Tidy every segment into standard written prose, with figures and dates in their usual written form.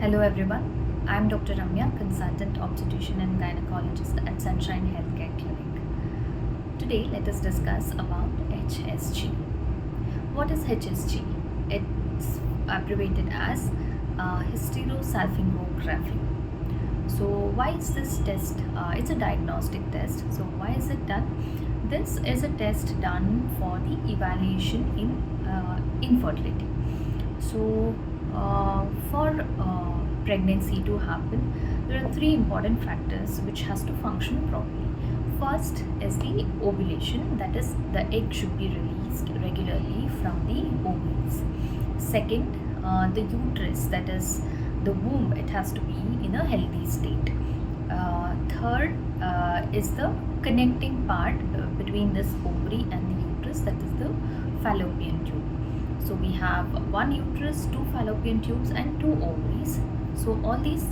Hello everyone, I am Dr. Ramya, consultant obstetrician and gynecologist at Sunshine Healthcare Clinic. Today let us discuss about HSG. What is HSG? It's abbreviated as Hysterosalphingography. So why is this test? It's a diagnostic test. So why is it done? This is a test done for the evaluation in infertility. So for pregnancy to happen, there are three important factors which has to function properly. First is the ovulation, that is the egg should be released regularly from the ovaries. Second, the uterus, that is the womb, it has to be in a healthy state. Third is the connecting part between this ovary and the uterus, that is the fallopian tube. So we have one uterus, two fallopian tubes and two ovaries. So all these,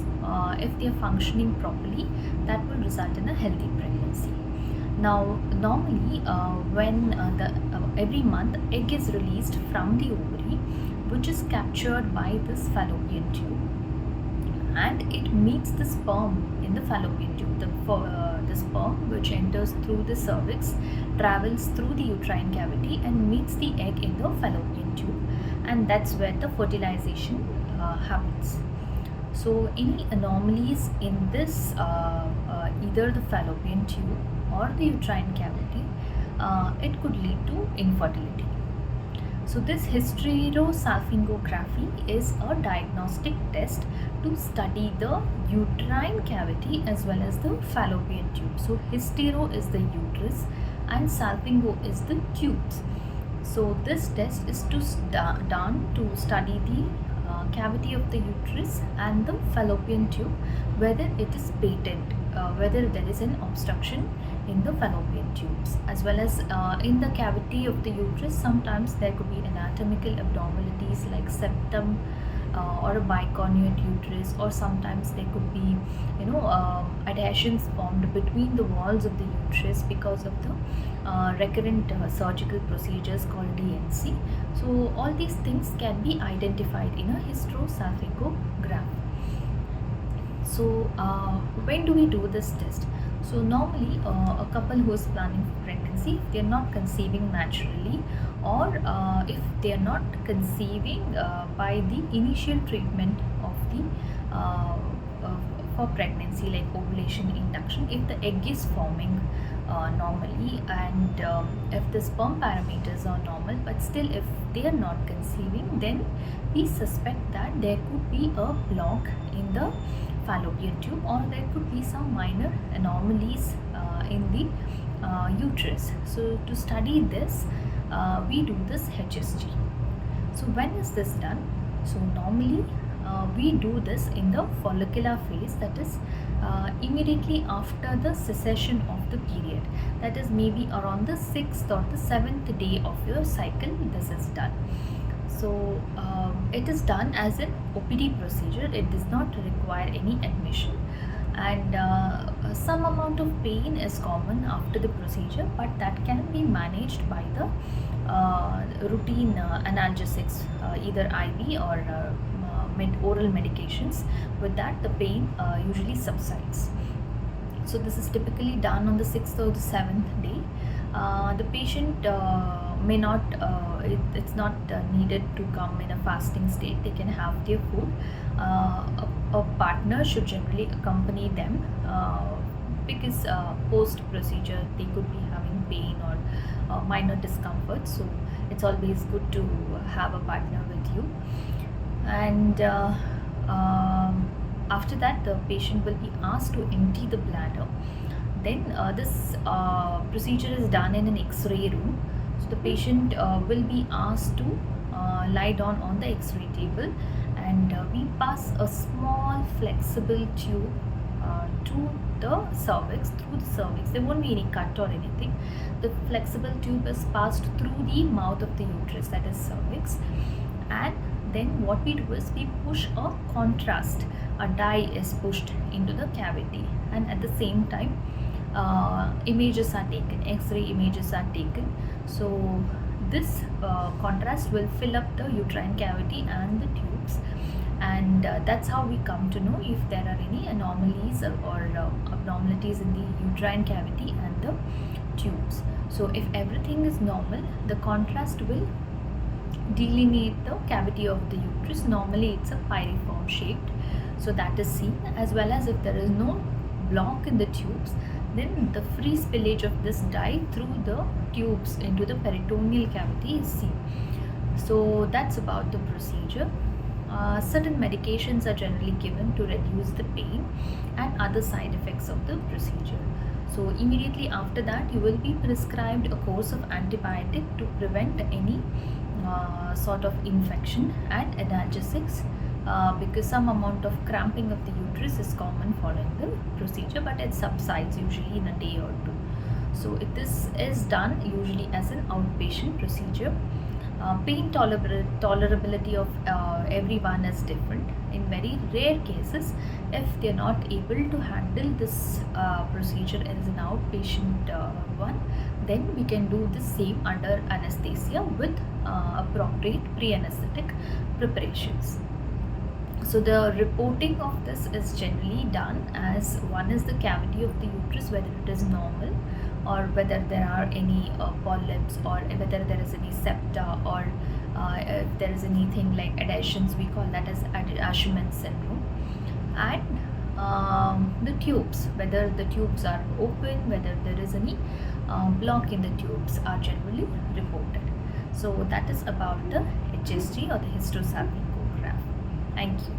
if they are functioning properly, that will result in a healthy pregnancy. Now normally when every month egg is released from the ovary, which is captured by this fallopian tube, and it meets the sperm in the fallopian tube. The sperm which enters through the cervix travels through the uterine cavity and meets the egg in the fallopian tube, and that's where the fertilization happens. So any anomalies in this either the fallopian tube or the uterine cavity, it could lead to infertility. So this hysterosalphingography is a diagnostic test to study the uterine cavity as well as the fallopian tube. So hystero is the uterus and salpingo is the tubes. So this test is done to study the cavity of the uterus and the fallopian tube, whether it is patent, whether there is an obstruction in the fallopian tubes, as well as in the cavity of the uterus. Sometimes there could be anatomical abnormalities like septum or a bicornuate uterus, or sometimes there could be adhesions formed between the walls of the uterus because of the recurrent surgical procedures called DNC. So all these things can be identified in a hysterosalphingograph. So when do we do this test? So normally a couple who is planning for pregnancy, if they are not conceiving naturally, or if they are not conceiving by the initial treatment of the for pregnancy like ovulation induction, if the egg is forming normally, and if the sperm parameters are normal, but still if they are not conceiving, then we suspect that there could be a block in the fallopian tube, or there could be some minor anomalies in the uterus. So to study this, we do this HSG. So when is this done? So normally we do this in the follicular phase, that is immediately after the cessation of the period, that is maybe around the 6th or the 7th day of your cycle. This is done. So it is done as an OPD procedure. It does not require any admission, and some amount of pain is common after the procedure, but that can be managed by the routine analgesics, either IV or oral medications. With that, the pain usually subsides. So this is typically done on the 6th or the 7th day. The patient may not, it's not needed to come in a fasting state. They can have their food. A partner should generally accompany them because post procedure they could be having pain or minor discomfort. So it's always good to have a partner with you. And after that, the patient will be asked to empty the bladder. Then this procedure is done in an X-ray room. So the patient will be asked to lie down on the X-ray table, and we pass a small flexible tube to the cervix, through the cervix. There won't be any cut or anything. The flexible tube is passed through the mouth of the uterus, that is cervix, and then what we do is we push a contrast. A dye is pushed into the cavity, and at the same time images are taken, X-ray images are taken. So this contrast will fill up the uterine cavity and the tubes, and and that's how we come to know if there are any anomalies or abnormalities in the uterine cavity and the tubes. So if everything is normal, the contrast will delineate the cavity of the uterus. Normally it's a pyriform shaped, so that is seen, as well as if there is no block in the tubes, then the free spillage of this dye through the tubes into the peritoneal cavity is seen. So that's about the procedure. Certain medications are generally given to reduce the pain and other side effects of the procedure. So immediately after that, you will be prescribed a course of antibiotic to prevent any sort of infection and analgesics, because some amount of cramping of the uterus is common following the procedure, but it subsides usually in a day or two. So this is done usually as an outpatient procedure. Pain tolerability of everyone is different. In very rare cases, if they are not able to handle this procedure as an outpatient one, then we can do the same under anesthesia with appropriate pre-anesthetic preparations. So the reporting of this is generally done as one is the cavity of the uterus, whether it is normal or whether there are any polyps, or whether there is any septa, or if there is anything like adhesions, we call that as Asherman syndrome. And the tubes, whether the tubes are open, whether there is any block in the tubes, are generally reported. So that is about the HSG or the hysterosalphingography. Thank you.